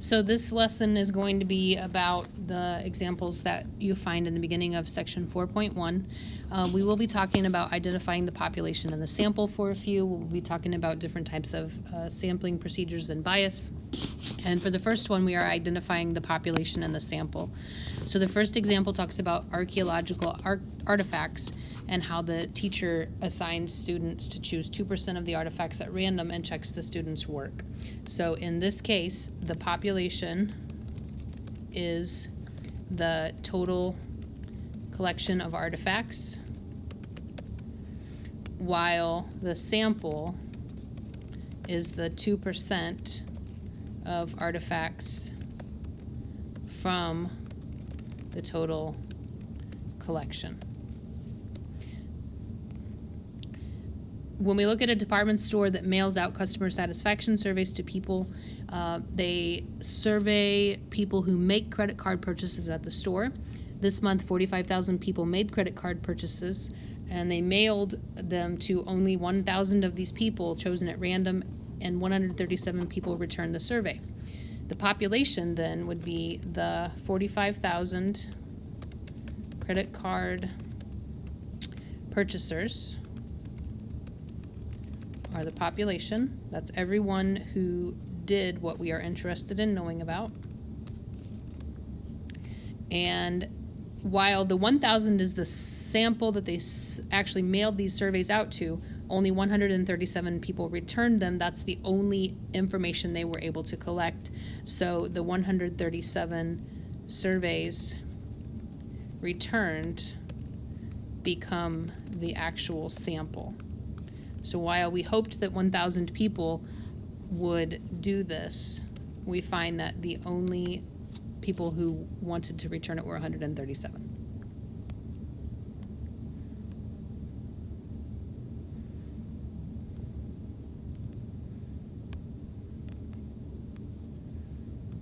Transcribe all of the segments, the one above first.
So this lesson is going to be about the examples that you find in the beginning of section 4.1. We will be talking about identifying the population and the sample for a few. We'll be talking about different types of sampling procedures and bias. And for the first one, we are identifying the population and the sample. So the first example talks about archaeological artifacts and how the teacher assigns students to choose 2% of the artifacts at random and checks the students' work. So in this case, the population is the total collection of artifacts, while the sample is the 2% of artifacts from the total collection. When we look at a department store that mails out customer satisfaction surveys to people, they survey people who make credit card purchases at the store. This month, 45,000 people made credit card purchases, and they mailed them to only 1,000 of these people chosen at random, and 137 people returned the survey. The population then would be the 45,000 credit card purchasers are the population. That's everyone who did what we are interested in knowing about. And while the 1,000 is the sample that they actually mailed these surveys out to, only 137 people returned them. That's the only information they were able to collect. So the 137 surveys returned become the actual sample. So while we hoped that 1,000 people would do this, we find that the only people who wanted to return it were 137.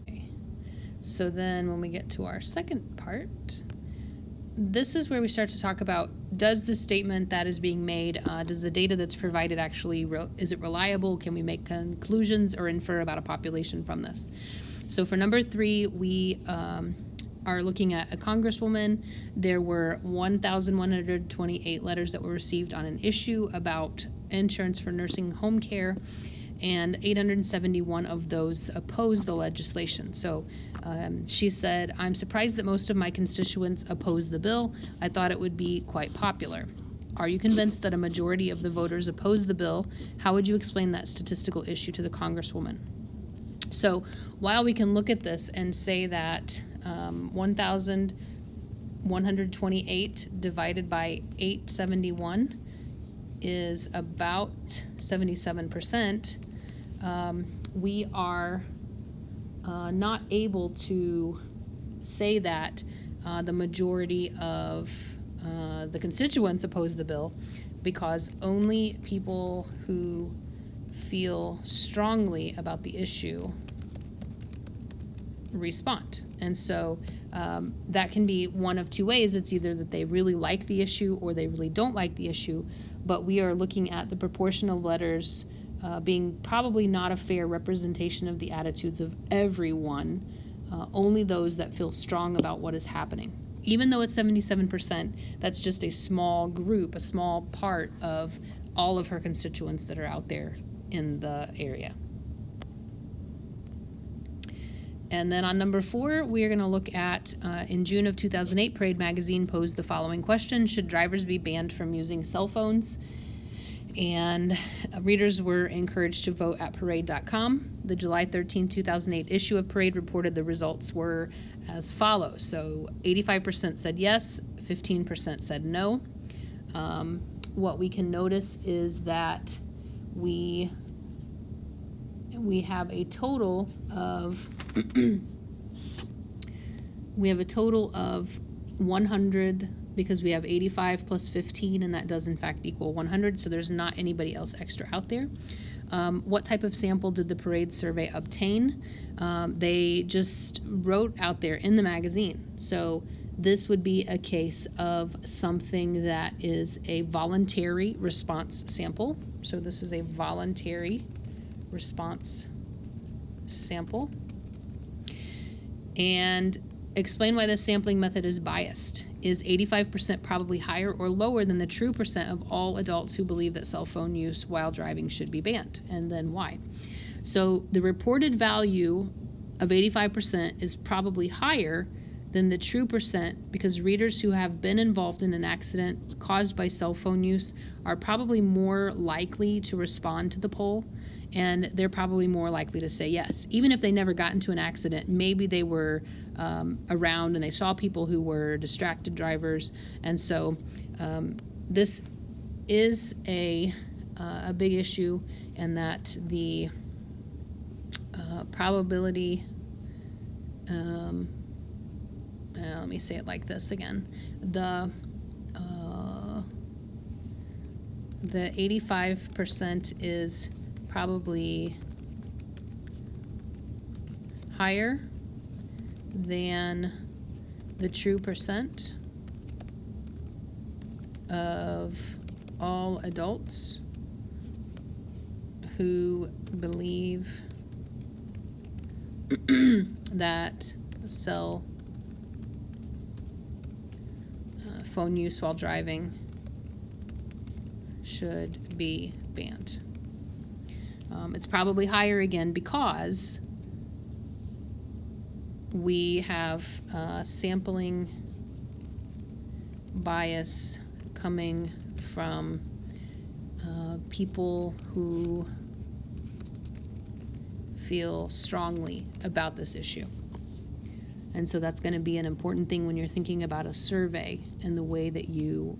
Okay. So then when we get to our second part, this is where we start to talk about, does the statement that is being made, does the data that's provided actually, is it reliable? Can we make conclusions or infer about a population from this? So for number 3, we are looking at a congresswoman. There were 1,128 letters that were received on an issue about insurance for nursing home care, and 871 of those opposed the legislation. So she said, "I'm surprised that most of my constituents oppose the bill. I thought it would be quite popular. Are you convinced that a majority of the voters oppose the bill? How would you explain that statistical issue to the congresswoman?" So while we can look at this and say that 1,128 divided by 871 is about 77%, we are not able to say that the majority of the constituents oppose the bill, because only people who feel strongly about the issue respond. And so that can be one of two ways. It's either that they really like the issue or they really don't like the issue, but we are looking at the proportion of letters being probably not a fair representation of the attitudes of everyone, only those that feel strong about what is happening. Even though it's 77%, that's just a small group, a small part of all of her constituents that are out there in the area. And then on number 4, we are going to look at, in June of 2008, Parade Magazine posed the following question: should drivers be banned from using cell phones? And readers were encouraged to vote at parade.com. The July 13, 2008 issue of Parade reported the results were as follows. So 85% said yes, 15% said no. What we can notice is that we have a total of 100, because we have 85 plus 15, and that does in fact equal 100, so there's not anybody else extra out there. What type of sample did the Parade survey obtain? They just wrote out there in the magazine. So this would be a case of something that is a voluntary response sample. So this is a voluntary response sample. And explain why this sampling method is biased. Is 85% probably higher or lower than the true percent of all adults who believe that cell phone use while driving should be banned? And then why? So the reported value of 85% is probably higher than the true percent because readers who have been involved in an accident caused by cell phone use are probably more likely to respond to the poll, and they're probably more likely to say yes. Even if they never got into an accident, maybe they were around and they saw people who were distracted drivers, and so this is a big issue, and that the probability let me say it like this again. The 85% is probably higher than the true percent of all adults who believe that cell phone use while driving should be banned. It's probably higher again because we have sampling bias coming from people who feel strongly about this issue. And so that's going to be an important thing when you're thinking about a survey and the way that you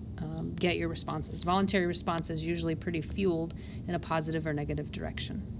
get your responses. Voluntary response is usually pretty fueled in a positive or negative direction.